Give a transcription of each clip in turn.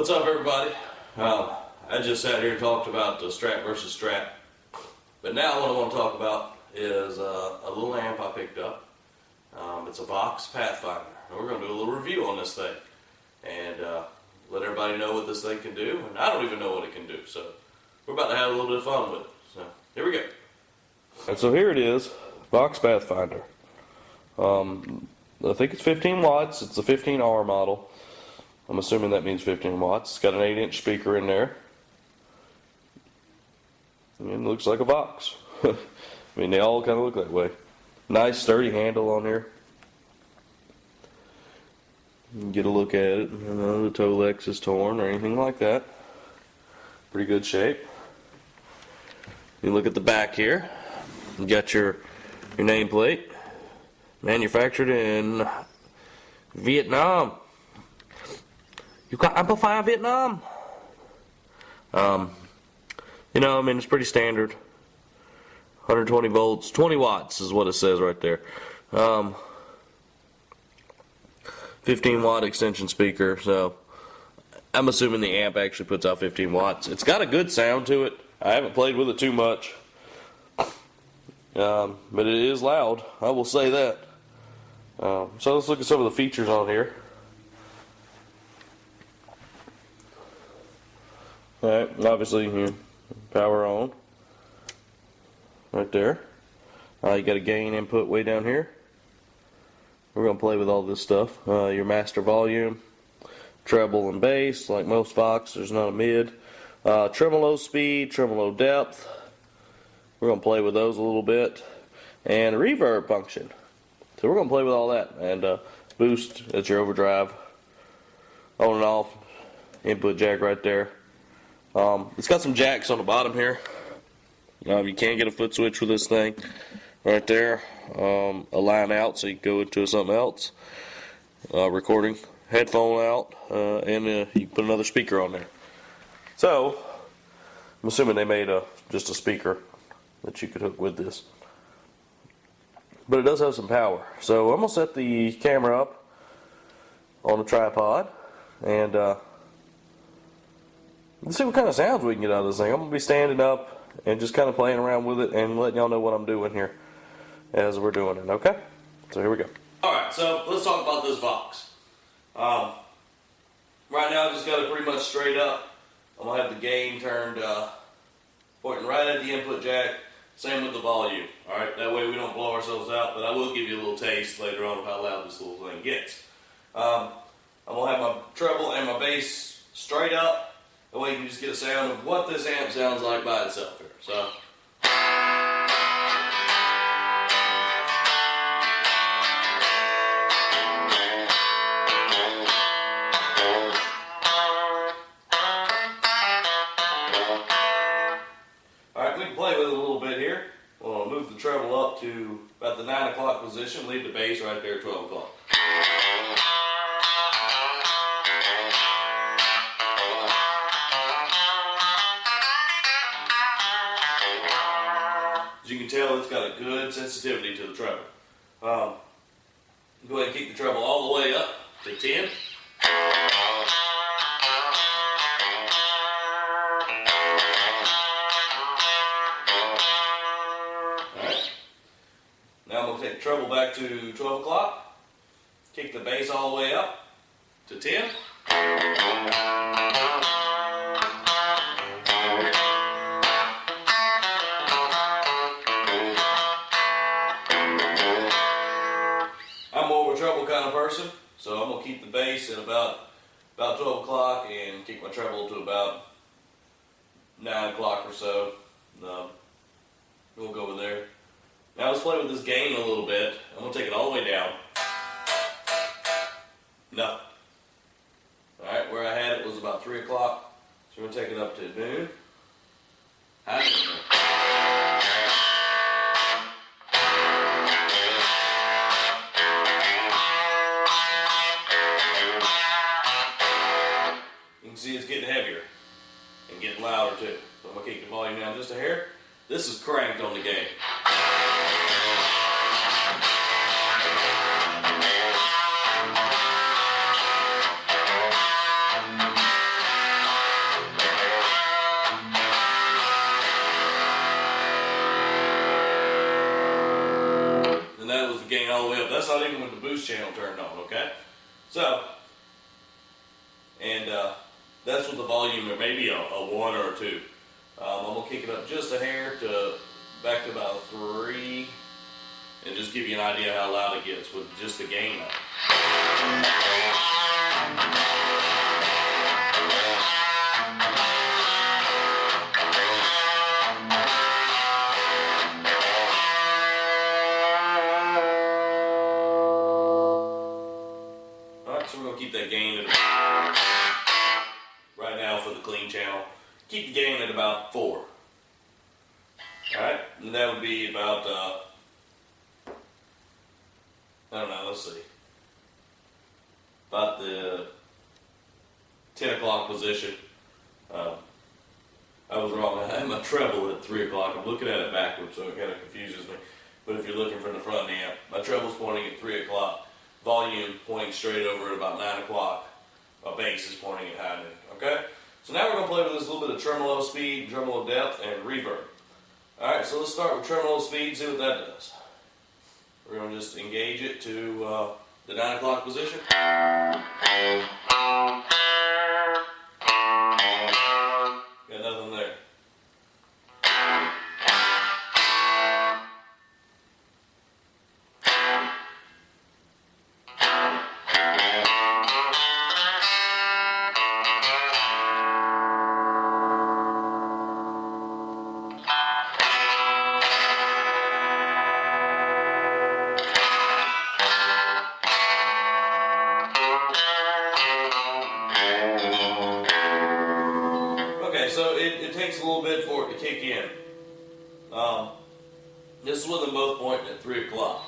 What's up, everybody? I just sat here and talked about the Strat versus Strat, but now what I want to talk about is a little amp I picked up. It's a Vox Pathfinder, and we're going to do a little review on this thing and let everybody know what this thing can do. And I don't even know what it can do, so we're about to have a little bit of fun with it. So here we go. And so here it is, Vox Pathfinder. I think it's 15 watts. It's a 15R model. I'm assuming that means 15 watts. It's got an 8-inch speaker in there. And it looks like a Vox. I mean, they all kind of look that way. Nice sturdy handle on here. You can get a look at it. You know, the toe lex is torn or anything like that. Pretty good shape. You look at the back here. You got your nameplate. Manufactured in Vietnam. You got amplifier in Vietnam? You know, I mean, it's pretty standard. 120 volts, 20 watts is what it says right there. 15 watt extension speaker, so I'm assuming the amp actually puts out 15 watts. It's got a good sound to it. I haven't played with it too much. But it is loud, I will say that. So let's look at some of the features on here. Alright, obviously, power on. Right there. You got a gain input way down here. We're going to play with all this stuff. Your master volume, treble and bass, like most Vox, there's not a mid. Tremolo speed, tremolo depth. We're going to play with those a little bit. And a reverb function. So we're going to play with all that. And boost, that's your overdrive. On and off. Input jack right there. It's got some jacks on the bottom here. You can get a foot switch with this thing right there. A line out so you can go into something else. Recording. Headphone out. And you can put another speaker on there. So, I'm assuming they made just a speaker that you could hook with this. But it does have some power. So I'm going to set the camera up on a tripod. And let's see what kind of sounds we can get out of this thing. I'm going to be standing up and just kind of playing around with it and letting y'all know what I'm doing here as we're doing it, okay? So here we go. Alright, so let's talk about this Vox. Right now I just got it pretty much straight up. I'm going to have the gain turned, pointing right at the input jack. Same with the volume, alright? That way we don't blow ourselves out, but I will give you a little taste later on of how loud this little thing gets. I'm going to have my treble and my bass straight up. That way you can just get a sound of what this amp sounds like by itself here. So. Alright, we can play with it a little bit here. We'll move the treble up to about the 9 o'clock position, leave the bass right there at 12 o'clock. As you can tell, it's got a good sensitivity to the treble. Go ahead and keep the treble all the way up to 10. Alright. Now I'm going to take the treble back to 12 o'clock. Kick the bass all the way up to 10. I'm more of a treble kind of person, so I'm going to keep the bass at about 12 o'clock and kick my treble to about 9 o'clock or so. We'll go over there. Now let's play with this gain a little bit. I'm going to take it all the way down. No. Alright, where I had it was about 3 o'clock, so we're going to take it up to noon. High noon. See, it's getting heavier and getting louder too. So I'm going to keep the volume down just a hair. This is cranked on the gain. all the way up. That's not even with the boost channel turned on, okay? So, and that's with the volume, or maybe a 1 or a 2. I'm going to kick it up just a hair back to about 3, and just give you an idea how loud it gets with just the gain up. Alright, so we're going to keep that gain at right now for the clean channel. Keep the gain at about 4. Alright, and that would be about, I don't know, let's see, about the 10 o'clock position. I was wrong, I had my treble at 3 o'clock. I'm looking at it backwards, so it kind of confuses me. But if you're looking from the front of the amp, my treble's pointing at 3 o'clock, volume pointing straight over at about 9 o'clock, my bass is pointing at high noon, okay? So now we're going to play with this little bit of tremolo speed, tremolo depth, and reverb. Alright, so let's start with tremolo speed, see what that does. We're going to just engage it to the 9 o'clock position. Got nothing there. So it takes a little bit for it to kick in. This is with them both pointing at 3 o'clock.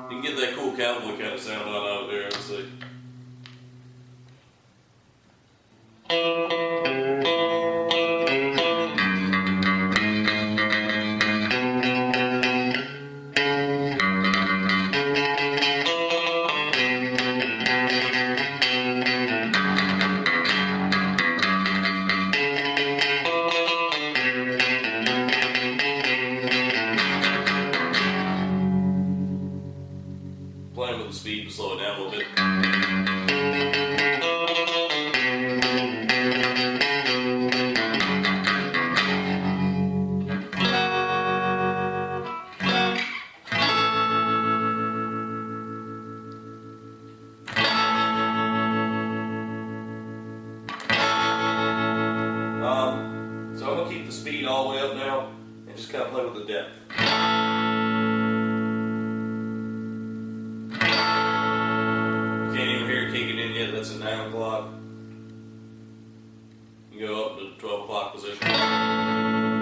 You can get that cool cowboy kind of sound out of there, let's see. Playing with the speed to slow it down a little bit. So I'm going to keep the speed all the way up now and just kind of play with the depth. Kicking in yet, that's at 9 o'clock. You go up to the 12 o'clock position.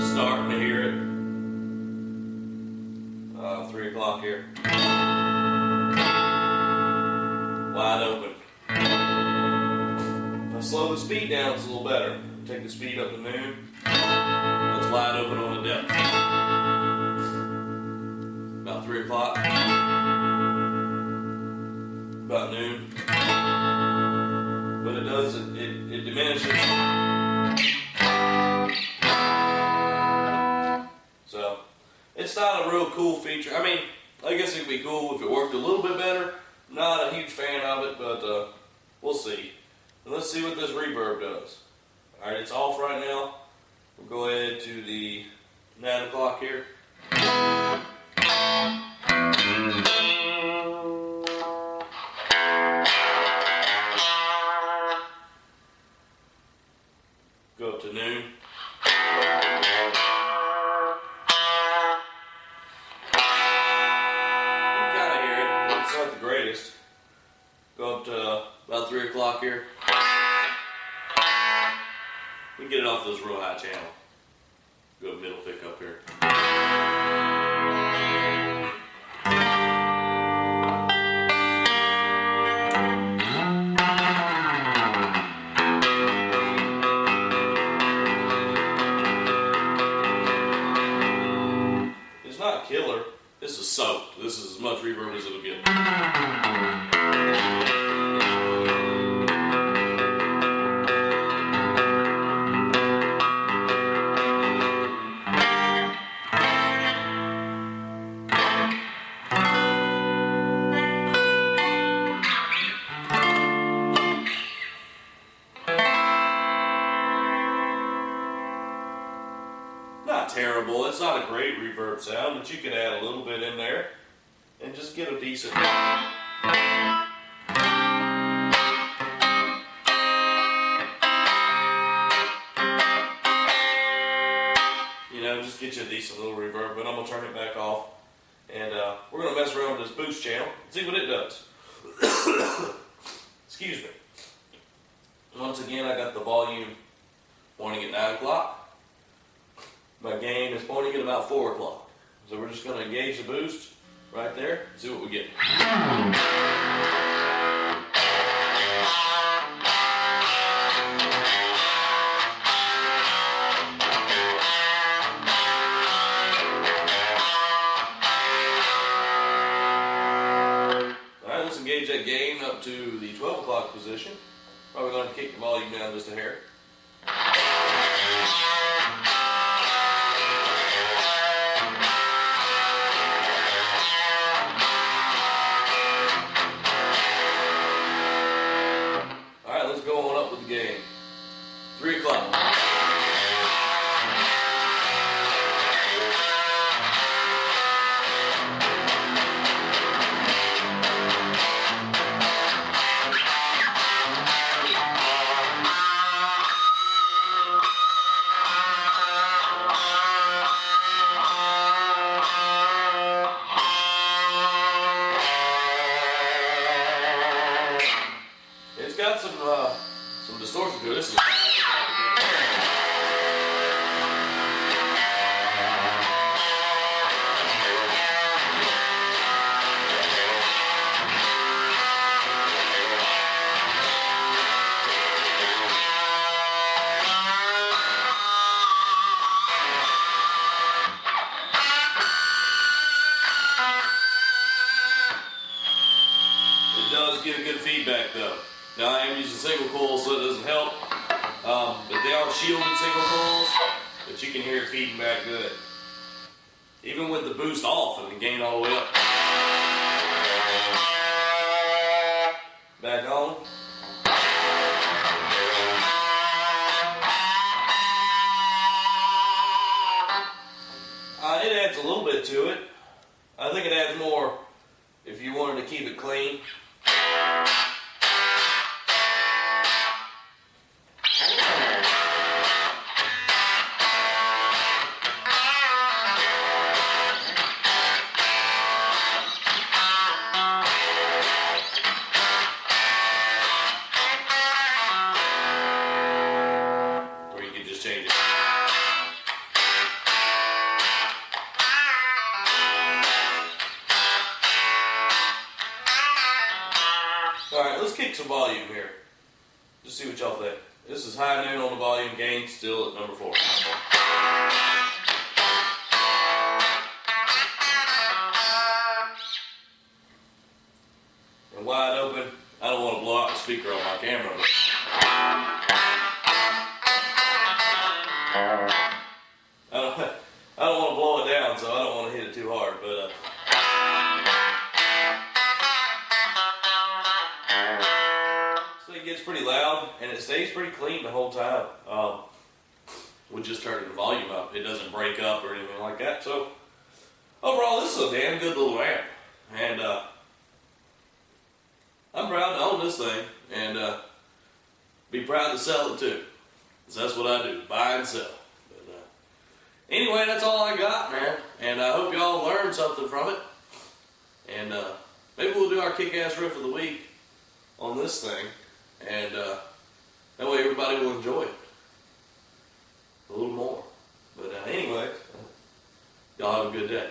Starting to hear it. 3 o'clock here. Wide open. If I slow the speed down, it's a little better. Take the speed up to noon. That's wide open on the depth. About 3 o'clock. About noon. What it does, it diminishes. So, it's not a real cool feature. I mean, I guess it would be cool if it worked a little bit better. Not a huge fan of it, but we'll see. And let's see what this reverb does. Alright, it's off right now. We'll go ahead to the 9 o'clock here. Go up to noon. You can kind of hear it. It's not the greatest. Go up to about 3 o'clock here. We can get it off this real high channel. Go middle pick up here. It's not killer. This is soaked. This is as much reverb as it'll get. great reverb sound, but you could add a little bit in there and just get a decent. You know, just get you a decent little reverb, but I'm going to turn it back off. And we're going to mess around with this boost channel and see what it does. Excuse me. Once again, I got the volume pointing at 9 o'clock. My gain is pointing at about 4 o'clock. So we're just going to engage the boost right there and see what we get. Alright, let's engage that gain up to the 12 o'clock position. Probably going to kick the volume down just a hair. Alright, let's go on up with the gain. 3 o'clock. It's got some distortion to it. This is it does give good feedback though. Now I am using single coils, so it doesn't help, but they are shielded single coils, but you can hear it feeding back good. Even with the boost off and the gain all the way up. Back on. It adds a little bit to it. I think it adds more if you wanted to keep it clean. Change it. Alright, let's kick some volume here. Just see what y'all think. This is high noon on the volume, gain still at number 4. And wide open. I don't want to blow out the speaker on my camera, but I don't want to blow it down, so I don't want to hit it too hard, but this thing gets pretty loud, and it stays pretty clean the whole time. With just turning the volume up. It doesn't break up or anything like that, so overall this is a damn good little amp, and I'm proud to own this thing, and be proud to sell it too, because that's what I do, buy and sell. Anyway, that's all I got, man. And I hope y'all learned something from it. And maybe we'll do our kick-ass riff of the week on this thing. And that way everybody will enjoy it a little more. But anyway, y'all have a good day.